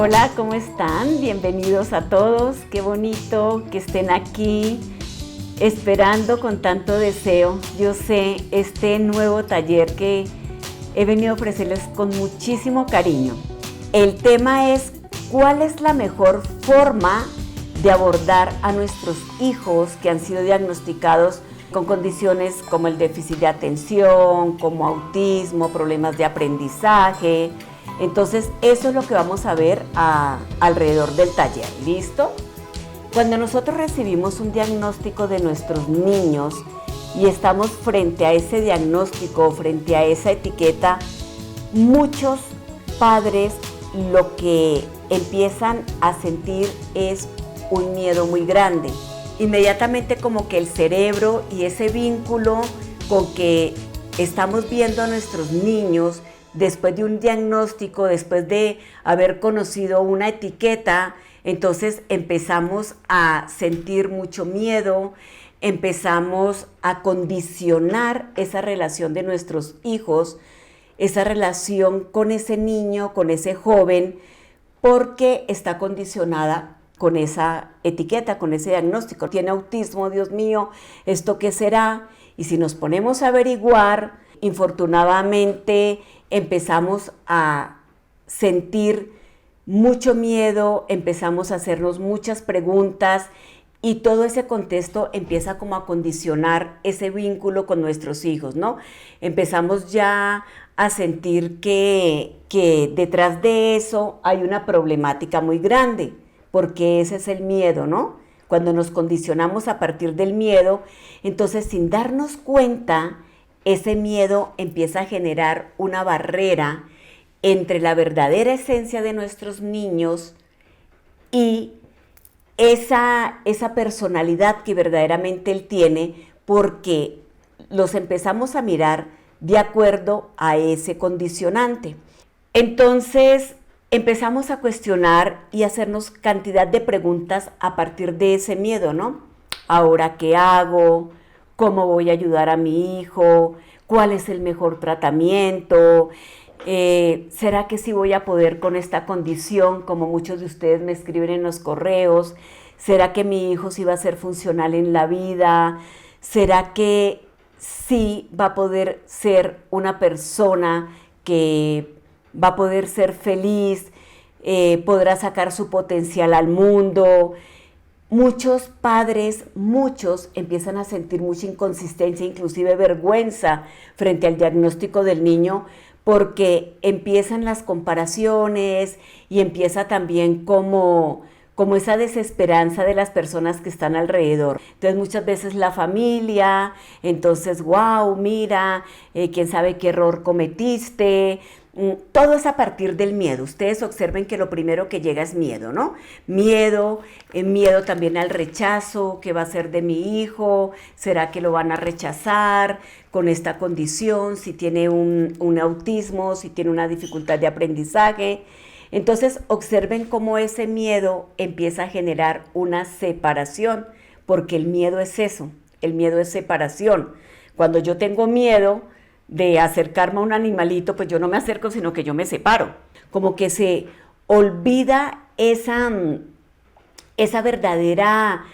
Hola, ¿cómo están? Bienvenidos a todos. Qué bonito que estén aquí esperando con tanto deseo. Yo sé, este nuevo taller que he venido a ofrecerles con muchísimo cariño. El tema es ¿cuál es la mejor forma de abordar a nuestros hijos que han sido diagnosticados con condiciones como el déficit de atención, como autismo, problemas de aprendizaje? Entonces, eso es lo que vamos a ver alrededor del taller. ¿Listo? Cuando nosotros recibimos un diagnóstico de nuestros niños y estamos frente a ese diagnóstico, frente a esa etiqueta, muchos padres lo que empiezan a sentir es un miedo muy grande. Inmediatamente como que el cerebro y ese vínculo con que estamos viendo a nuestros niños después de un diagnóstico, después de haber conocido una etiqueta, entonces empezamos a sentir mucho miedo, empezamos a condicionar esa relación de nuestros hijos, esa relación con ese niño, con ese joven, porque está condicionada con esa etiqueta, con ese diagnóstico. Tiene autismo, Dios mío, ¿esto qué será? Y si nos ponemos a averiguar, infortunadamente empezamos a sentir mucho miedo, empezamos a hacernos muchas preguntas y todo ese contexto empieza como a condicionar ese vínculo con nuestros hijos, ¿no? Empezamos ya a sentir que detrás de eso hay una problemática muy grande, porque ese es el miedo, ¿no? Cuando nos condicionamos a partir del miedo, entonces sin darnos cuenta, ese miedo empieza a generar una barrera entre la verdadera esencia de nuestros niños y esa personalidad que verdaderamente él tiene, porque los empezamos a mirar de acuerdo a ese condicionante. Entonces empezamos a cuestionar y hacernos cantidad de preguntas a partir de ese miedo, ¿no? ¿Ahora qué hago? ¿Cómo voy a ayudar a mi hijo? ¿Cuál es el mejor tratamiento? ¿Será que sí voy a poder con esta condición, como muchos de ustedes me escriben en los correos? ¿Será que mi hijo sí va a ser funcional en la vida? ¿Será que sí va a poder ser una persona que va a poder ser feliz? ¿Podrá sacar su potencial al mundo? Muchos padres, empiezan a sentir mucha inconsistencia, inclusive vergüenza frente al diagnóstico del niño, porque empiezan las comparaciones y empieza también como esa desesperanza de las personas que están alrededor. Entonces muchas veces la familia, entonces, wow, mira, quién sabe qué error cometiste. Todo es a partir del miedo. Ustedes observen que lo primero que llega es miedo, ¿no? Miedo también al rechazo, ¿qué va a ser de mi hijo? ¿Será que lo van a rechazar con esta condición? Si tiene un autismo, si tiene una dificultad de aprendizaje. Entonces observen cómo ese miedo empieza a generar una separación, porque el miedo es eso, el miedo es separación. Cuando yo tengo miedo de acercarme a un animalito, pues yo no me acerco, sino que yo me separo. Como que se olvida esa verdadera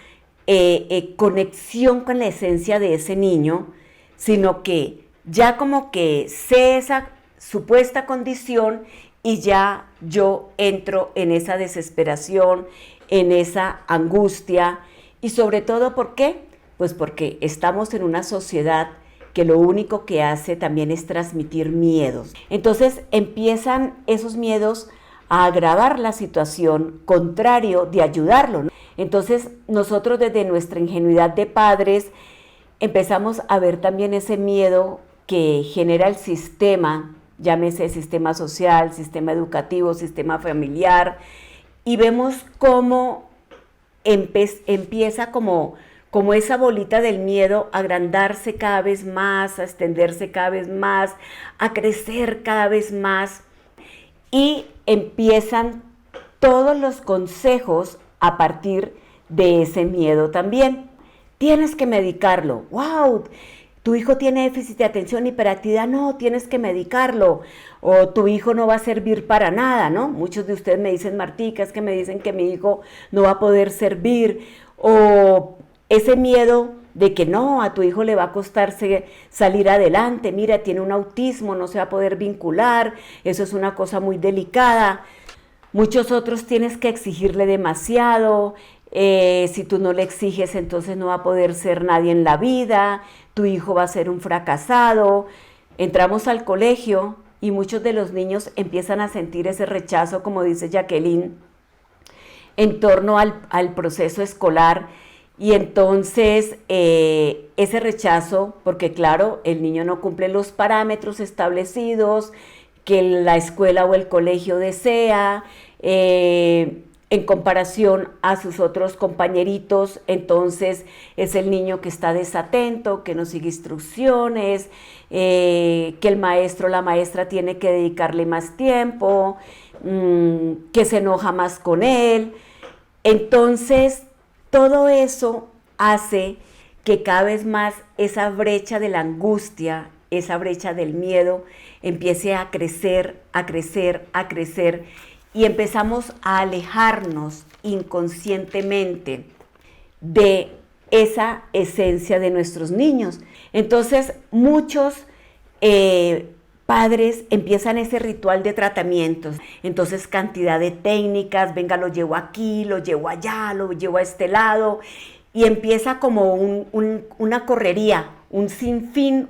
conexión con la esencia de ese niño, sino que ya como que sé esa supuesta condición y ya yo entro en esa desesperación, en esa angustia. Y sobre todo, ¿por qué? Pues porque estamos en una sociedad que lo único que hace también es transmitir miedos. Entonces empiezan esos miedos a agravar la situación, contrario de ayudarlo, ¿no? Entonces nosotros desde nuestra ingenuidad de padres empezamos a ver también ese miedo que genera el sistema, llámese sistema social, sistema educativo, sistema familiar, y vemos cómo empieza como esa bolita del miedo a agrandarse cada vez más, a extenderse cada vez más, a crecer cada vez más, y empiezan todos los consejos a partir de ese miedo también. Tienes que medicarlo. ¡Wow! tu hijo tiene déficit de atención, hiperactividad, no, tienes que medicarlo, o tu hijo no va a servir para nada, ¿no? Muchos de ustedes me dicen, Martica, es que me dicen que mi hijo no va a poder servir, o ese miedo de que no, a tu hijo le va a costarse salir adelante, mira, tiene un autismo, no se va a poder vincular, eso es una cosa muy delicada. Muchos otros tienes que exigirle demasiado, si tú no le exiges entonces no va a poder ser nadie en la vida, tu hijo va a ser un fracasado. Entramos al colegio y muchos de los niños empiezan a sentir ese rechazo, como dice Jacqueline, en torno al proceso escolar. Y entonces ese rechazo, porque claro, el niño no cumple los parámetros establecidos que la escuela o el colegio desea, en comparación a sus otros compañeritos, entonces es el niño que está desatento, que no sigue instrucciones, que el maestro o la maestra tiene que dedicarle más tiempo, que se enoja más con él. Entonces, todo eso hace que cada vez más esa brecha de la angustia, esa brecha del miedo, empiece a crecer, a crecer, a crecer, y empezamos a alejarnos inconscientemente de esa esencia de nuestros niños. Entonces, muchos padres empiezan ese ritual de tratamientos, entonces cantidad de técnicas, venga, lo llevo aquí, lo llevo allá, lo llevo a este lado, y empieza como una correría, un sinfín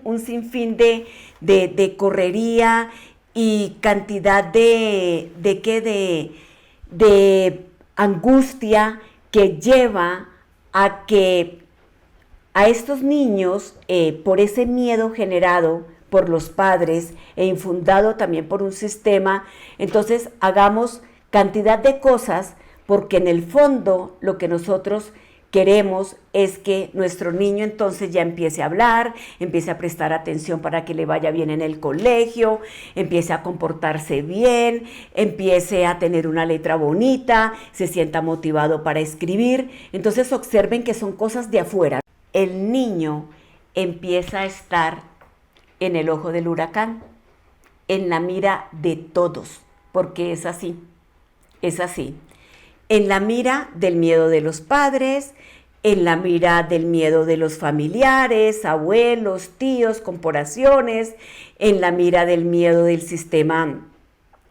de correría y cantidad de angustia que lleva a que a estos niños, por ese miedo generado por los padres e infundado también por un sistema, entonces hagamos cantidad de cosas porque en el fondo lo que nosotros queremos es que nuestro niño entonces ya empiece a hablar, empiece a prestar atención para que le vaya bien en el colegio, empiece a comportarse bien, empiece a tener una letra bonita, se sienta motivado para escribir. Entonces observen que son cosas de afuera. El niño empieza a estar en el ojo del huracán, en la mira de todos, porque es así, es así. En la mira del miedo de los padres, en la mira del miedo de los familiares, abuelos, tíos, corporaciones, en la mira del miedo del sistema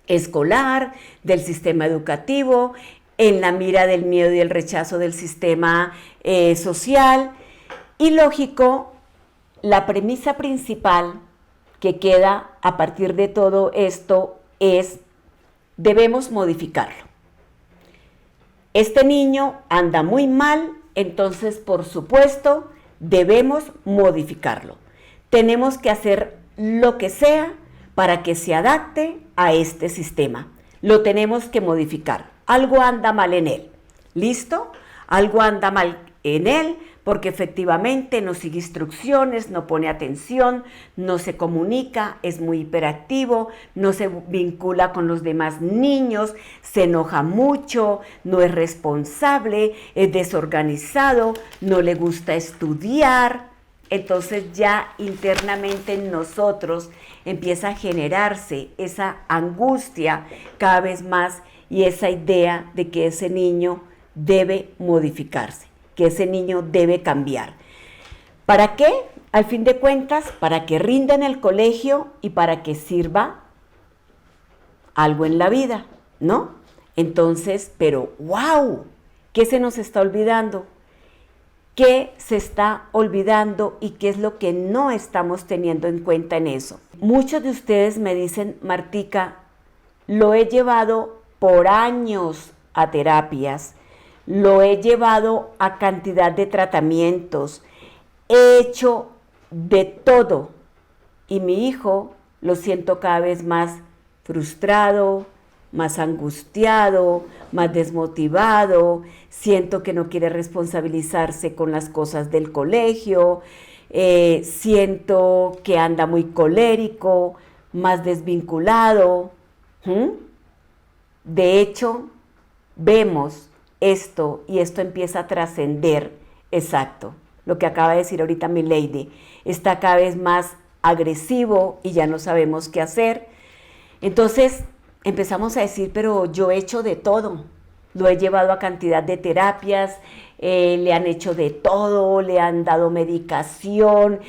escolar, del sistema educativo, en la mira del miedo y el rechazo del sistema social. Y lógico, la premisa principal que queda a partir de todo esto es, debemos modificarlo. Este niño anda muy mal, entonces por supuesto debemos modificarlo. Tenemos que hacer lo que sea para que se adapte a este sistema. Lo tenemos que modificar. Algo anda mal en él. ¿Listo? Algo anda mal en él porque efectivamente no sigue instrucciones, no pone atención, no se comunica, es muy hiperactivo, no se vincula con los demás niños, se enoja mucho, no es responsable, es desorganizado, no le gusta estudiar. Entonces ya internamente en nosotros empieza a generarse esa angustia cada vez más y esa idea de que ese niño debe modificarse, que ese niño debe cambiar. ¿Para qué? Al fin de cuentas, para que rinda en el colegio y para que sirva algo en la vida, ¿no? Entonces, pero ¡wow! ¿Qué se nos está olvidando? ¿Qué se está olvidando y qué es lo que no estamos teniendo en cuenta en eso? Muchos de ustedes me dicen, Martica, lo he llevado por años a terapias, lo he llevado a cantidad de tratamientos, he hecho de todo y mi hijo lo siento cada vez más frustrado, más angustiado, más desmotivado, siento que no quiere responsabilizarse con las cosas del colegio, siento que anda muy colérico, más desvinculado. De hecho, vemos esto y esto empieza a trascender, exacto, lo que acaba de decir ahorita mi lady, está cada vez más agresivo y ya no sabemos qué hacer. Entonces empezamos a decir, pero yo he hecho de todo, lo he llevado a cantidad de terapias, le han hecho de todo, le han dado medicación,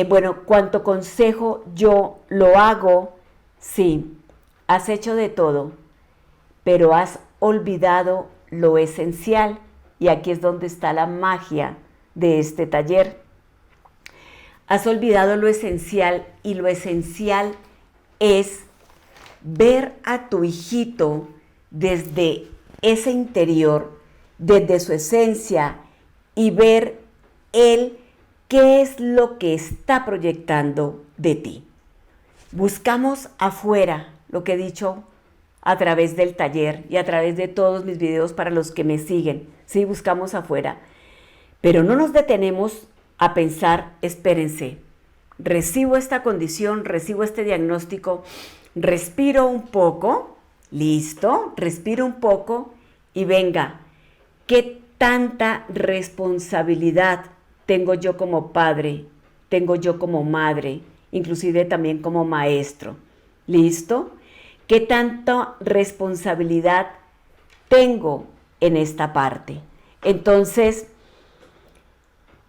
bueno, cuanto consejo yo lo hago, sí, has hecho de todo, pero has olvidado lo esencial, y aquí es donde está la magia de este taller. Has olvidado lo esencial, y lo esencial es ver a tu hijito desde ese interior, desde su esencia, y ver él qué es lo que está proyectando de ti. Buscamos afuera, lo que he dicho a través del taller y a través de todos mis videos para los que me siguen, sí, buscamos afuera, pero no nos detenemos a pensar, espérense, recibo esta condición, recibo este diagnóstico, respiro un poco, listo, respiro un poco y venga, ¿qué tanta responsabilidad tengo yo como padre, tengo yo como madre, inclusive también como maestro? ¿Listo? ¿Qué tanta responsabilidad tengo en esta parte? Entonces,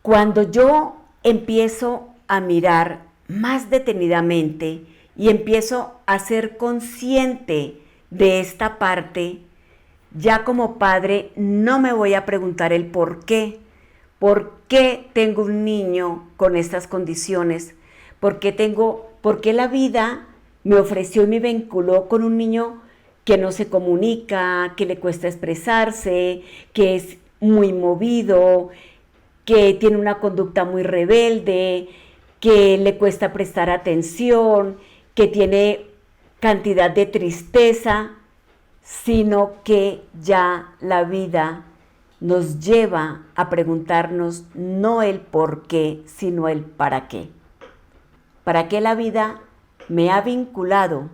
cuando yo empiezo a mirar más detenidamente y empiezo a ser consciente de esta parte, ya como padre no me voy a preguntar el por qué tengo un niño con estas condiciones, por qué la vida me ofreció y me vinculó con un niño que no se comunica, que le cuesta expresarse, que es muy movido, que tiene una conducta muy rebelde, que le cuesta prestar atención, que tiene cantidad de tristeza, sino que ya la vida nos lleva a preguntarnos no el por qué, sino el para qué. ¿Para qué la vida me ha vinculado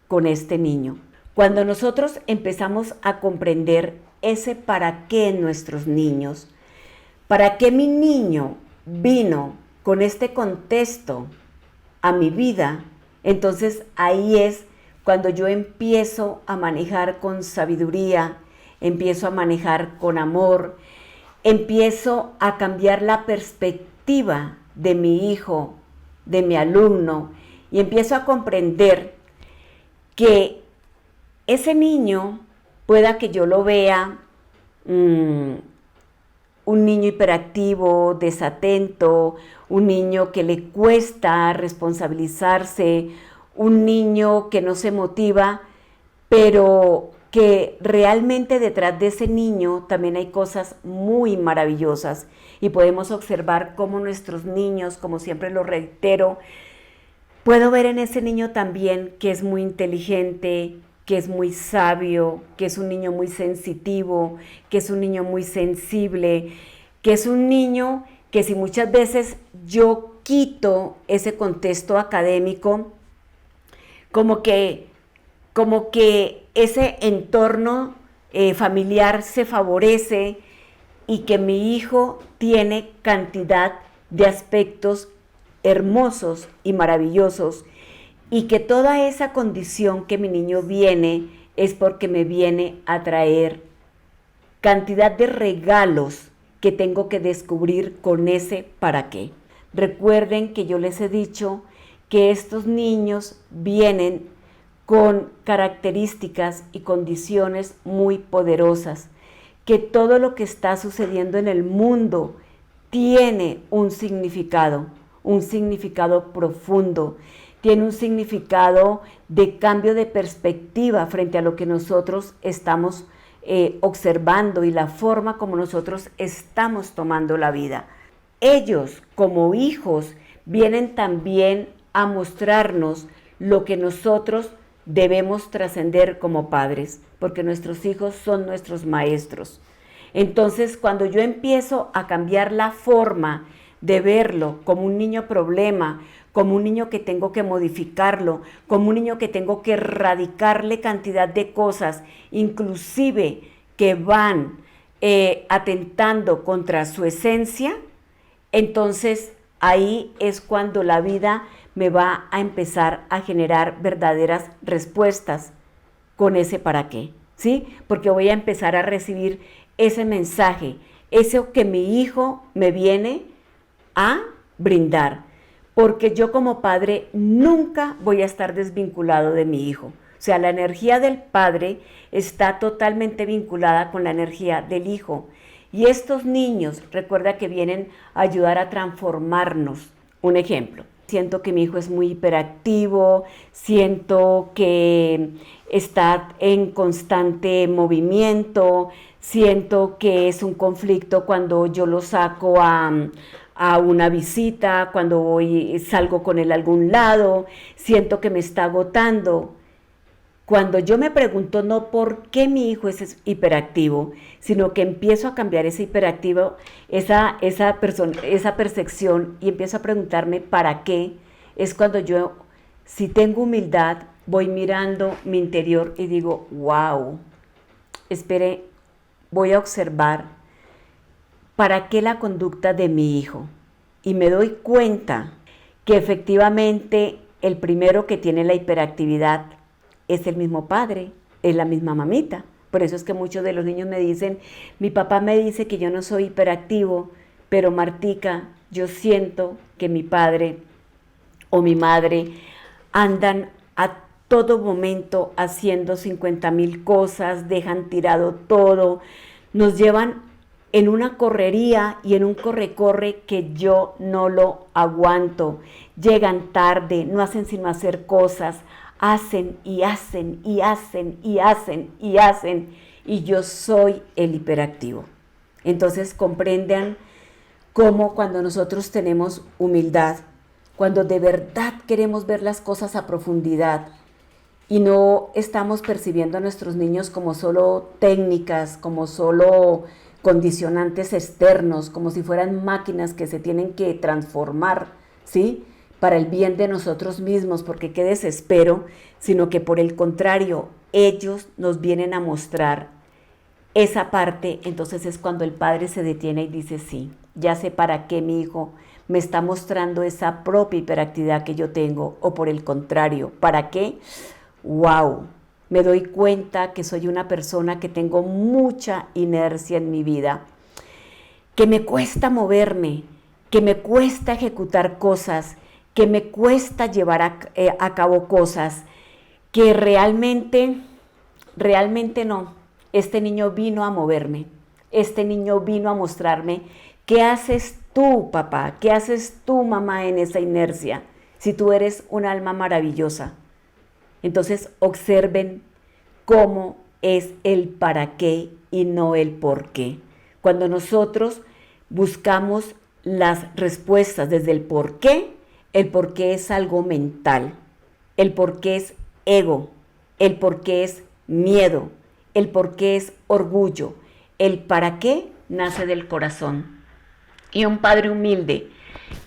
con este niño? Cuando nosotros empezamos a comprender ese para qué en nuestros niños, ¿para qué mi niño vino con este contexto a mi vida? Entonces ahí es cuando yo empiezo a manejar con sabiduría, empiezo a manejar con amor, empiezo a cambiar la perspectiva de mi hijo, de mi alumno, y empiezo a comprender que ese niño, pueda que yo lo vea un niño hiperactivo, desatento, un niño que le cuesta responsabilizarse, un niño que no se motiva, pero que realmente detrás de ese niño también hay cosas muy maravillosas, y podemos observar cómo nuestros niños, como siempre lo reitero, puedo ver en ese niño también que es muy inteligente, que es muy sabio, que es un niño muy sensitivo, que es un niño muy sensible, que es un niño que si muchas veces yo quito ese contexto académico, como que ese entorno familiar se favorece, y que mi hijo tiene cantidad de aspectos hermosos y maravillosos, y que toda esa condición que mi niño viene es porque me viene a traer cantidad de regalos que tengo que descubrir con ese para qué. Recuerden que yo les he dicho que estos niños vienen con características y condiciones muy poderosas, que todo lo que está sucediendo en el mundo tiene un significado profundo, tiene un significado de cambio de perspectiva frente a lo que nosotros estamos observando y la forma como nosotros estamos tomando la vida. Ellos, como hijos, vienen también a mostrarnos lo que nosotros debemos trascender como padres, porque nuestros hijos son nuestros maestros. Entonces, cuando yo empiezo a cambiar la forma de verlo como un niño problema, como un niño que tengo que modificarlo, como un niño que tengo que erradicarle cantidad de cosas, inclusive que van atentando contra su esencia, entonces ahí es cuando la vida me va a empezar a generar verdaderas respuestas con ese para qué, ¿sí? Porque voy a empezar a recibir ese mensaje, eso que mi hijo me viene a brindar, porque yo como padre nunca voy a estar desvinculado de mi hijo. O sea, la energía del padre está totalmente vinculada con la energía del hijo. Y estos niños, recuerda que vienen a ayudar a transformarnos. Un ejemplo, siento que mi hijo es muy hiperactivo, siento que está en constante movimiento, siento que es un conflicto cuando yo lo saco a una visita, cuando salgo con él a algún lado, siento que me está agotando. Cuando yo me pregunto no por qué mi hijo es hiperactivo, sino que empiezo a cambiar ese hiperactivo, esa percepción y empiezo a preguntarme para qué, es cuando yo, si tengo humildad, voy mirando mi interior y digo, wow, espere, voy a observar para qué la conducta de mi hijo. Y me doy cuenta que efectivamente el primero que tiene la hiperactividad es el mismo padre, es la misma mamita. Por eso es que muchos de los niños me dicen, mi papá me dice que yo no soy hiperactivo, pero Martica, yo siento que mi padre o mi madre andan a todo momento haciendo 50,000 cosas, dejan tirado todo, nos llevan en una correría y en un corre-corre que yo no lo aguanto. Llegan tarde, no hacen sino hacer cosas, hacen y hacen y hacen y hacen y hacen, y yo soy el hiperactivo. Entonces comprendan cómo cuando nosotros tenemos humildad, cuando de verdad queremos ver las cosas a profundidad y no estamos percibiendo a nuestros niños como solo técnicas, como solo condicionantes externos, como si fueran máquinas que se tienen que transformar, ¿sí?, para el bien de nosotros mismos, porque qué desespero, sino que por el contrario, ellos nos vienen a mostrar esa parte. Entonces es cuando el padre se detiene y dice, sí, ya sé para qué mi hijo me está mostrando esa propia hiperactividad que yo tengo, o por el contrario, ¿para qué? ¡Wow! Me doy cuenta que soy una persona que tengo mucha inercia en mi vida, que me cuesta moverme, que me cuesta ejecutar cosas, que me cuesta llevar a cabo cosas, que realmente no. Este niño vino a moverme, este niño vino a mostrarme qué haces tú, papá, qué haces tú, mamá, en esa inercia, si tú eres un alma maravillosa. Entonces observen cómo es el para qué y no el por qué. Cuando nosotros buscamos las respuestas desde el por qué es algo mental, el por qué es ego, el por qué es miedo, el por qué es orgullo, el para qué nace del corazón. Y un padre humilde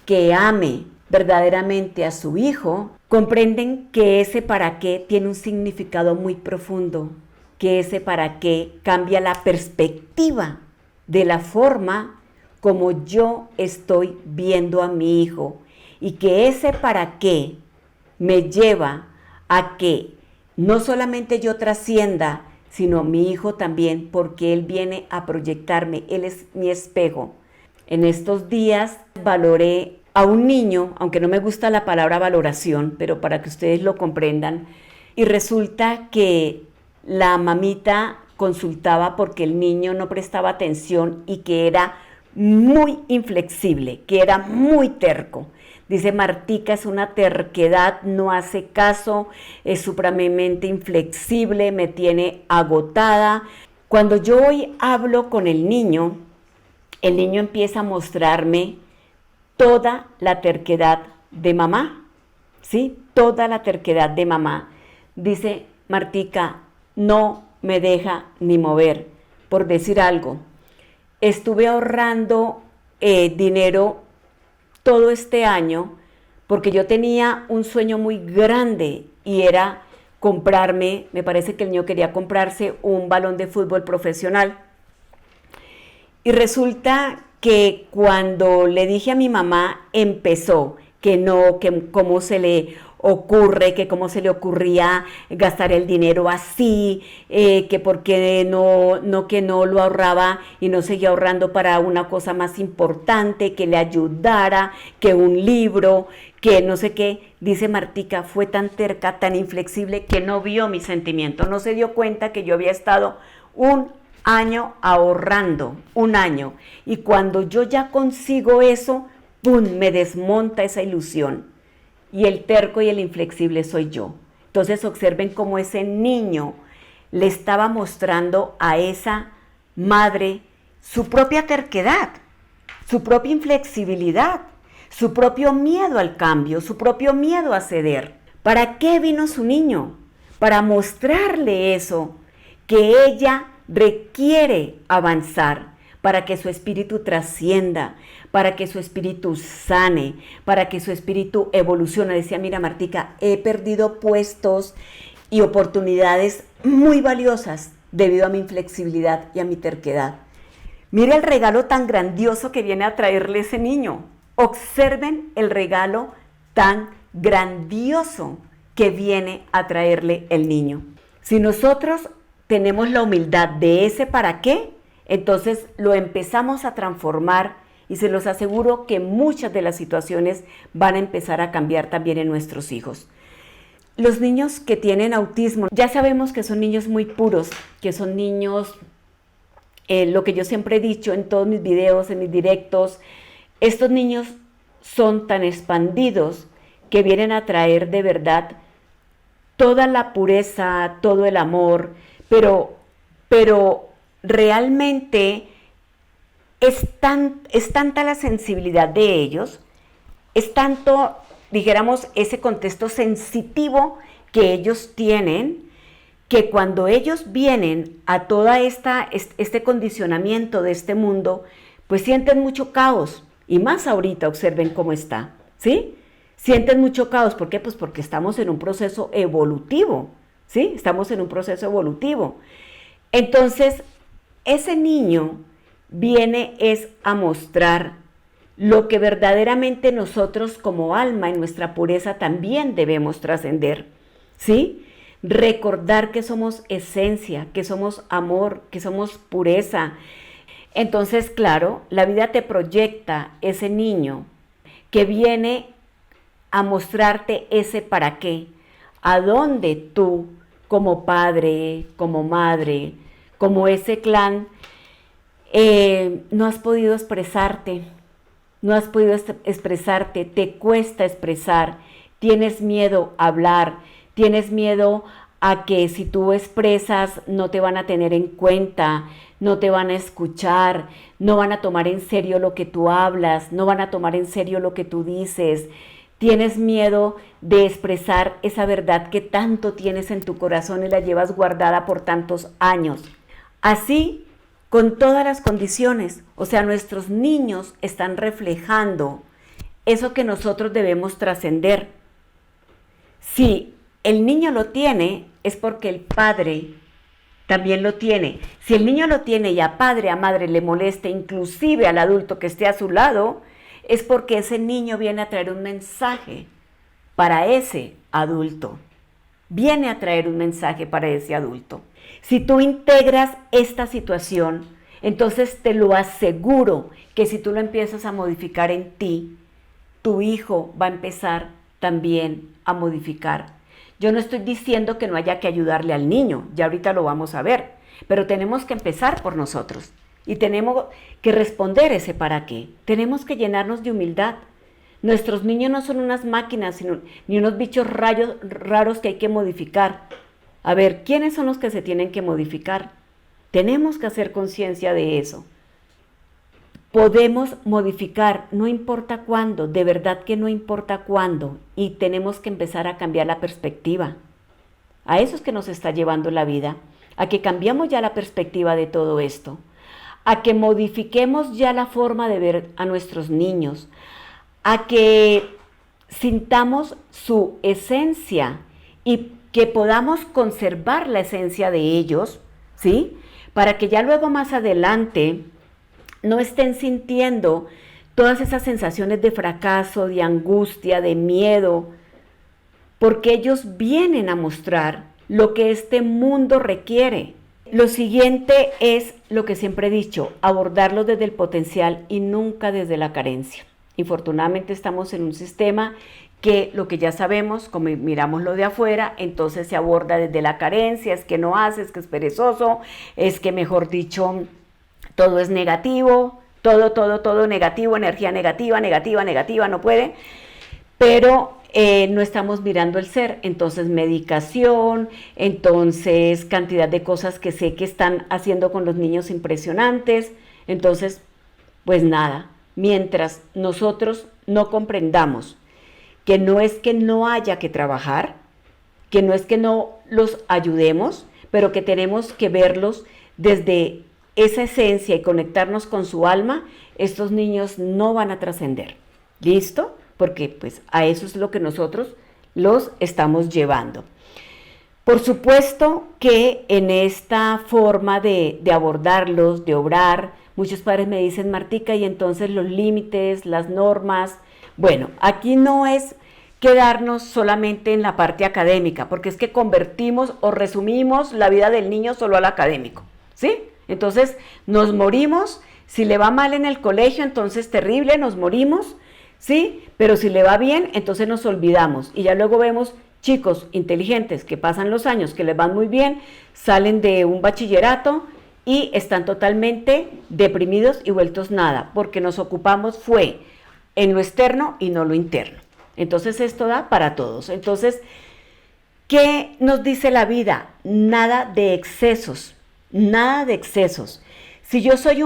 que ame verdaderamente a su hijo, comprenden que ese para qué tiene un significado muy profundo, que ese para qué cambia la perspectiva de la forma como yo estoy viendo a mi hijo, y que ese para qué me lleva a que no solamente yo trascienda, sino mi hijo también, porque él viene a proyectarme, él es mi espejo. En estos días valoré a un niño, aunque no me gusta la palabra valoración, pero para que ustedes lo comprendan, y resulta que la mamita consultaba porque el niño no prestaba atención y que era muy inflexible, que era muy terco. Dice, Martica es una terquedad, no hace caso, es supremamente inflexible, me tiene agotada. Cuando yo hoy hablo con el niño empieza a mostrarme toda la terquedad de mamá, ¿sí? Toda la terquedad de mamá. Dice, Martica, no me deja ni mover. Por decir algo, estuve ahorrando dinero todo este año porque yo tenía un sueño muy grande y era comprarme, me parece que el niño quería comprarse un balón de fútbol profesional. Y resulta que cuando le dije a mi mamá empezó, que no, que cómo se le ocurre, que cómo se le ocurría gastar el dinero así, que por qué que no lo ahorraba y no seguía ahorrando para una cosa más importante, que le ayudara, que un libro, que no sé qué. Dice Martica, fue tan terca, tan inflexible, que no vio mi sentimiento, no se dio cuenta que yo había estado un año ahorrando, un año, y cuando yo ya consigo eso, ¡pum!, me desmonta esa ilusión. Y el terco y el inflexible soy yo. Entonces observen cómo ese niño le estaba mostrando a esa madre su propia terquedad, su propia inflexibilidad, su propio miedo al cambio, su propio miedo a ceder. ¿Para qué vino su niño? Para mostrarle eso, que ella requiere avanzar, para que su espíritu trascienda, para que su espíritu sane, para que su espíritu evolucione. Decía, mira Martica, he perdido puestos y oportunidades muy valiosas debido a mi inflexibilidad y a mi terquedad. Mire el regalo tan grandioso que viene a traerle ese niño. Observen el regalo tan grandioso que viene a traerle el niño. Si nosotros tenemos la humildad de ese para qué, entonces lo empezamos a transformar y se los aseguro que muchas de las situaciones van a empezar a cambiar también en nuestros hijos. Los niños que tienen autismo, ya sabemos que son niños muy puros, que son niños, lo que yo siempre he dicho en todos mis videos, en mis directos, estos niños son tan expandidos que vienen a traer de verdad toda la pureza, todo el amor, pero realmente es tanta la sensibilidad de ellos, es tanto, dijéramos, ese contexto sensitivo que ellos tienen, que cuando ellos vienen a toda este condicionamiento de este mundo, pues sienten mucho caos, y más ahorita observen cómo está, ¿sí? Sienten mucho caos, ¿por qué? Pues porque estamos en un proceso evolutivo, ¿sí? Estamos en un proceso evolutivo. Entonces, ese niño viene es a mostrar lo que verdaderamente nosotros como alma en nuestra pureza también debemos trascender, ¿sí? Recordar que somos esencia, que somos amor, que somos pureza. Entonces, claro, la vida te proyecta ese niño que viene a mostrarte ese para qué, a dónde tú, como padre, como madre, como ese clan, no has podido expresarte, te cuesta expresar, tienes miedo a hablar, tienes miedo a que si tú expresas no te van a tener en cuenta, no te van a escuchar, no van a tomar en serio lo que tú hablas, no van a tomar en serio lo que tú dices. Tienes miedo de expresar esa verdad que tanto tienes en tu corazón y la llevas guardada por tantos años. Así, con todas las condiciones, o sea, nuestros niños están reflejando eso que nosotros debemos trascender. Si el niño lo tiene, es porque el padre también lo tiene. Si el niño lo tiene y a padre, a madre le molesta, inclusive al adulto que esté a su lado, es porque ese niño viene a traer un mensaje para ese adulto. Viene a traer un mensaje para ese adulto. Si tú integras esta situación, entonces te lo aseguro que si tú lo empiezas a modificar en ti, tu hijo va a empezar también a modificar. Yo no estoy diciendo que no haya que ayudarle al niño, ya ahorita lo vamos a ver, pero tenemos que empezar por nosotros. Y tenemos que responder ese para qué. Tenemos que llenarnos de humildad. Nuestros niños no son unas máquinas, ni unos bichos raros que hay que modificar. A ver, ¿quiénes son los que se tienen que modificar? Tenemos que hacer conciencia de eso. Podemos modificar, no importa cuándo, de verdad que no importa cuándo. Y tenemos que empezar a cambiar la perspectiva. A eso es que nos está llevando la vida, a que cambiamos ya la perspectiva de todo esto. A que modifiquemos ya la forma de ver a nuestros niños, a que sintamos su esencia y que podamos conservar la esencia de ellos, ¿sí? Para que ya luego más adelante no estén sintiendo todas esas sensaciones de fracaso, de angustia, de miedo, porque ellos vienen a mostrar lo que este mundo requiere. Lo siguiente es lo que siempre he dicho, abordarlo desde el potencial y nunca desde la carencia. Infortunadamente estamos en un sistema que lo que ya sabemos, como miramos lo de afuera, entonces se aborda desde la carencia, es que no hace, es que es perezoso, es que mejor dicho, todo es negativo, todo negativo, energía negativa, no puede, pero no estamos mirando el ser, entonces medicación, entonces cantidad de cosas que sé que están haciendo con los niños impresionantes, entonces pues nada, mientras nosotros no comprendamos que no es que no haya que trabajar, que no es que no los ayudemos, pero que tenemos que verlos desde esa esencia y conectarnos con su alma, estos niños no van a trascender. ¿Listo? Porque pues a eso es lo que nosotros los estamos llevando. Por supuesto que en esta forma de abordarlos, de obrar, muchos padres me dicen, Martica, y entonces los límites, las normas. Bueno, aquí no es quedarnos solamente en la parte académica, porque es que convertimos o resumimos la vida del niño solo al académico, ¿sí? Entonces nos morimos, si le va mal en el colegio, entonces terrible, nos morimos, ¿sí? Pero si le va bien, entonces nos olvidamos y ya luego vemos chicos inteligentes que pasan los años, que les van muy bien, salen de un bachillerato y están totalmente deprimidos y vueltos nada, porque nos ocupamos fue en lo externo y no lo interno. Entonces esto da para todos. Entonces, ¿qué nos dice la vida? Nada de excesos, nada de excesos. Si yo soy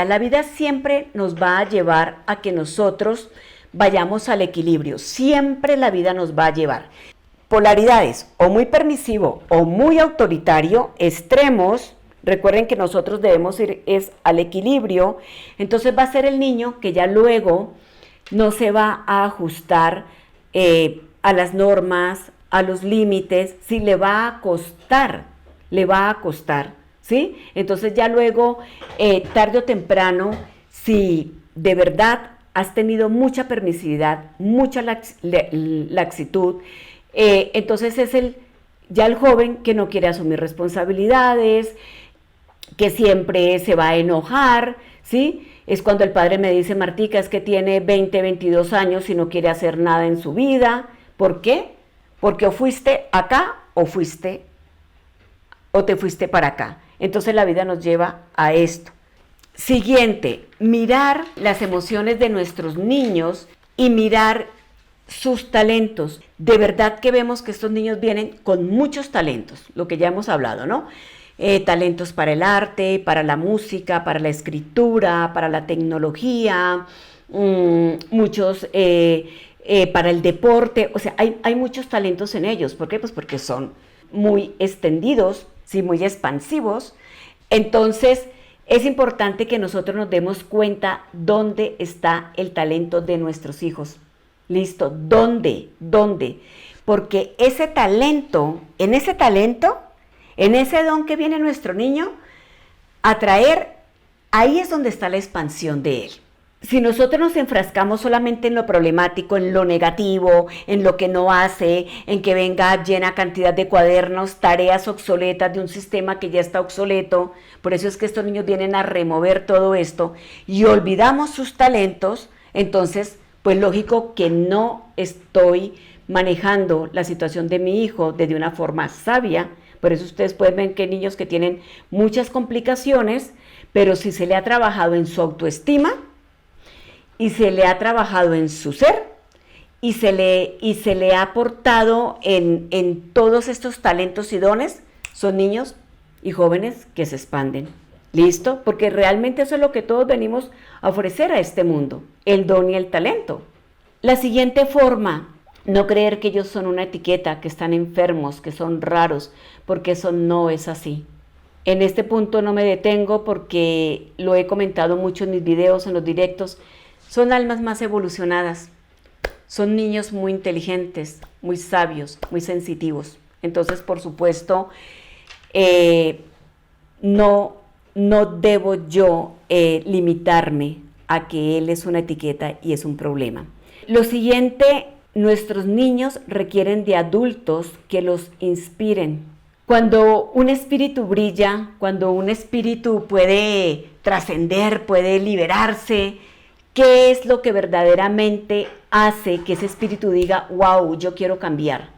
la vida siempre nos va a llevar a que nosotros vayamos al equilibrio, siempre la vida nos va a llevar. Polaridades, o muy permisivo o muy autoritario, extremos, recuerden que nosotros debemos ir al equilibrio, entonces va a ser el niño que ya luego no se va a ajustar a las normas, a los límites, sí le va a costar, ¿sí? Entonces ya luego, tarde o temprano, si de verdad has tenido mucha permisividad, mucha laxitud, entonces es ya el joven que no quiere asumir responsabilidades, que siempre se va a enojar, ¿sí? Es cuando el padre me dice, Martica, es que tiene 20, 22 años y no quiere hacer nada en su vida. ¿Por qué? Porque o fuiste acá o te fuiste para acá. Entonces la vida nos lleva a esto. Siguiente, mirar las emociones de nuestros niños y mirar sus talentos. De verdad que vemos que estos niños vienen con muchos talentos, lo que ya hemos hablado, ¿no? Talentos para el arte, para la música, para la escritura, para la tecnología, muchos para el deporte, o sea, hay muchos talentos en ellos. ¿Por qué? Pues porque son muy extendidos, sí, muy expansivos. Entonces, es importante que nosotros nos demos cuenta dónde está el talento de nuestros hijos. ¿Listo? ¿Dónde? Porque en ese don que viene nuestro niño, ahí es donde está la expansión de él. Si nosotros nos enfrascamos solamente en lo problemático, en lo negativo, en lo que no hace, en que venga llena cantidad de cuadernos, tareas obsoletas de un sistema que ya está obsoleto, por eso es que estos niños vienen a remover todo esto y olvidamos sus talentos, entonces, pues lógico que no estoy manejando la situación de mi hijo desde una forma sabia. Por eso ustedes pueden ver que hay niños que tienen muchas complicaciones, pero si se le ha trabajado en su autoestima y se le ha trabajado en su ser y se le ha aportado en todos estos talentos y dones, son niños y jóvenes que se expanden. ¿Listo? Porque realmente eso es lo que todos venimos a ofrecer a este mundo, el don y el talento. La siguiente forma, no creer que ellos son una etiqueta, que están enfermos, que son raros, porque eso no es así. En este punto no me detengo porque lo he comentado mucho en mis videos, en los directos. Son almas más evolucionadas, son niños muy inteligentes, muy sabios, muy sensitivos. Entonces, por supuesto, no no debo yo limitarme a que él es una etiqueta y es un problema. Lo siguiente, nuestros niños requieren de adultos que los inspiren. Cuando un espíritu brilla, cuando un espíritu puede trascender, puede liberarse, ¿qué es lo que verdaderamente hace que ese espíritu diga, wow, yo quiero cambiar,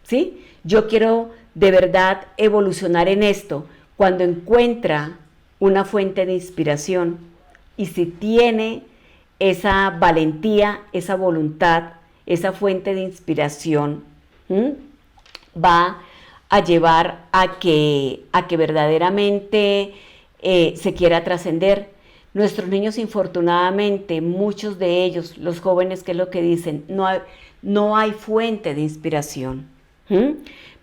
¿sí? Yo quiero de verdad evolucionar en esto? Cuando encuentra una fuente de inspiración y si tiene esa valentía, esa voluntad, esa fuente de inspiración, va a llevar a que verdaderamente se quiera trascender. Nuestros niños, infortunadamente, muchos de ellos, los jóvenes, ¿qué es lo que dicen? No hay fuente de inspiración.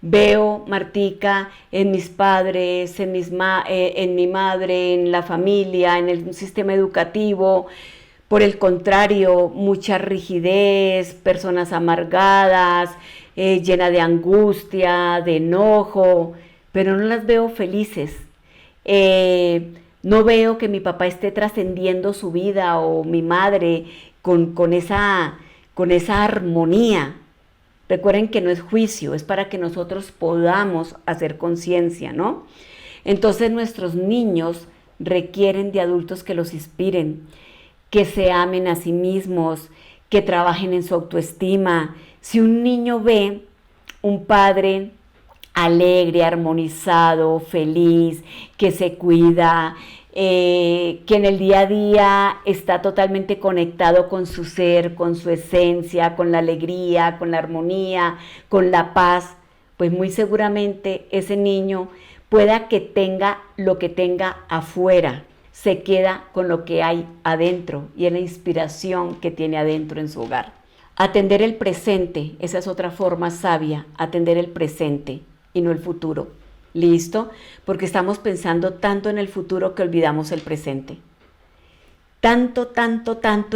Veo, Martica, en mis padres, en mi madre, en la familia, en el sistema educativo, por el contrario, mucha rigidez, personas amargadas, llenas de angustia, de enojo, pero no las veo felices. No veo que mi papá esté trascendiendo su vida o mi madre con esa armonía. Recuerden que no es juicio, es para que nosotros podamos hacer conciencia, ¿no? Entonces nuestros niños requieren de adultos que los inspiren, que se amen a sí mismos, que trabajen en su autoestima. Si un niño ve un padre alegre, armonizado, feliz, que se cuida, que en el día a día está totalmente conectado con su ser, con su esencia, con la alegría, con la armonía, con la paz, pues muy seguramente ese niño pueda que tenga lo que tenga afuera, se queda con lo que hay adentro y en la inspiración que tiene adentro en su hogar. Atender el presente, esa es otra forma sabia, atender el presente y no el futuro. ¿Listo? Porque estamos pensando tanto en el futuro que olvidamos el presente. Tanto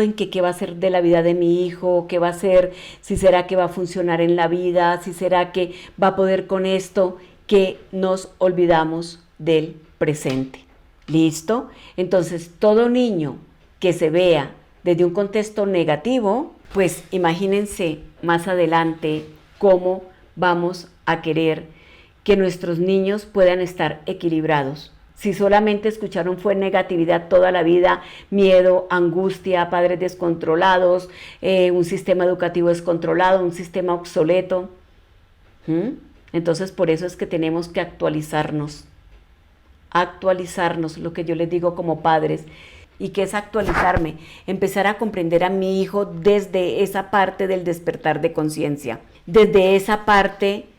en que qué va a ser de la vida de mi hijo, qué va a ser, si será que va a funcionar en la vida, si será que va a poder con esto, que nos olvidamos del presente. ¿Listo? Entonces, todo niño que se vea desde un contexto negativo, pues imagínense más adelante cómo vamos a querer que nuestros niños puedan estar equilibrados. Si solamente escucharon fue negatividad toda la vida, miedo, angustia, padres descontrolados, un sistema educativo descontrolado, un sistema obsoleto. Entonces por eso es que tenemos que actualizarnos, lo que yo les digo como padres. ¿Y qué es actualizarme? Empezar a comprender a mi hijo desde esa parte del despertar de conciencia, desde esa parte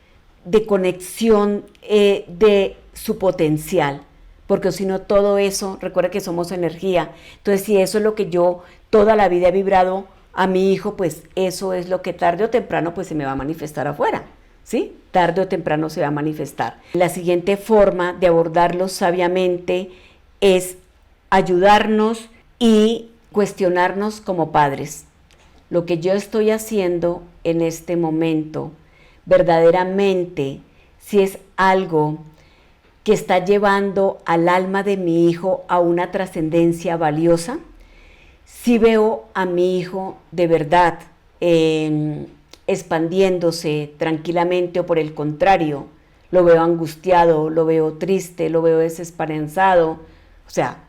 de conexión de su potencial, porque si no todo eso, recuerda que somos energía, entonces si eso es lo que yo toda la vida he vibrado a mi hijo, pues eso es lo que tarde o temprano pues se me va a manifestar afuera, ¿sí? Tarde o temprano se va a manifestar. La siguiente forma de abordarlo sabiamente es ayudarnos y cuestionarnos como padres. Lo que yo estoy haciendo en este momento, verdaderamente, si es algo que está llevando al alma de mi hijo a una trascendencia valiosa, si veo a mi hijo de verdad expandiéndose tranquilamente o por el contrario, lo veo angustiado, lo veo triste, lo veo desesperanzado, o sea,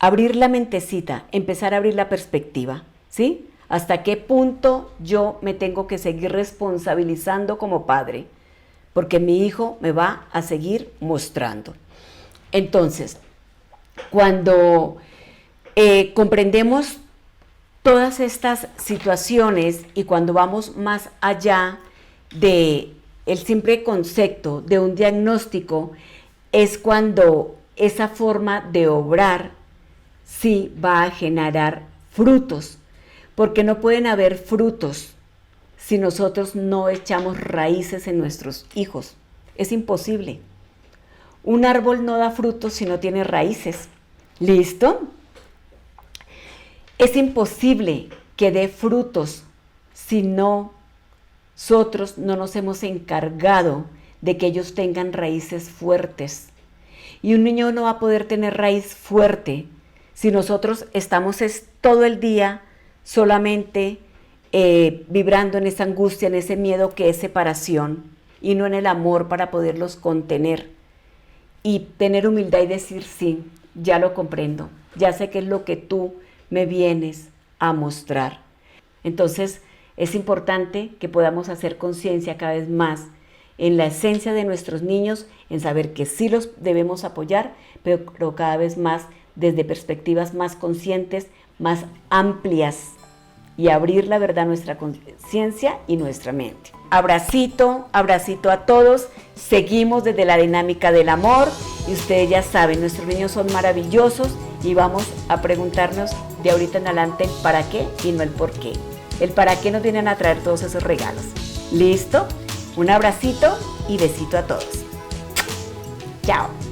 abrir la mentecita, empezar a abrir la perspectiva, ¿sí? ¿Hasta qué punto yo me tengo que seguir responsabilizando como padre? Porque mi hijo me va a seguir mostrando. Entonces, cuando comprendemos todas estas situaciones y cuando vamos más allá del simple concepto de un diagnóstico, es cuando esa forma de obrar sí va a generar frutos. Porque no pueden haber frutos si nosotros no echamos raíces en nuestros hijos. Es imposible. Un árbol no da frutos si no tiene raíces. ¿Listo? Es imposible que dé frutos si nosotros no nos hemos encargado de que ellos tengan raíces fuertes. Y un niño no va a poder tener raíz fuerte si nosotros estamos todo el día solamente vibrando en esa angustia, en ese miedo que es separación, y no en el amor para poderlos contener. Y tener humildad y decir, sí, ya lo comprendo, ya sé qué es lo que tú me vienes a mostrar. Entonces, es importante que podamos hacer conciencia cada vez más en la esencia de nuestros niños, en saber que sí los debemos apoyar, pero cada vez más desde perspectivas más conscientes, más amplias, y abrir la verdad a nuestra conciencia y nuestra mente. Abracito, abracito a todos. Seguimos desde la dinámica del amor y ustedes ya saben, nuestros niños son maravillosos y vamos a preguntarnos de ahorita en adelante el para qué y no el por qué. El para qué nos vienen a traer todos esos regalos. ¿Listo? Un abracito y besito a todos. Chao.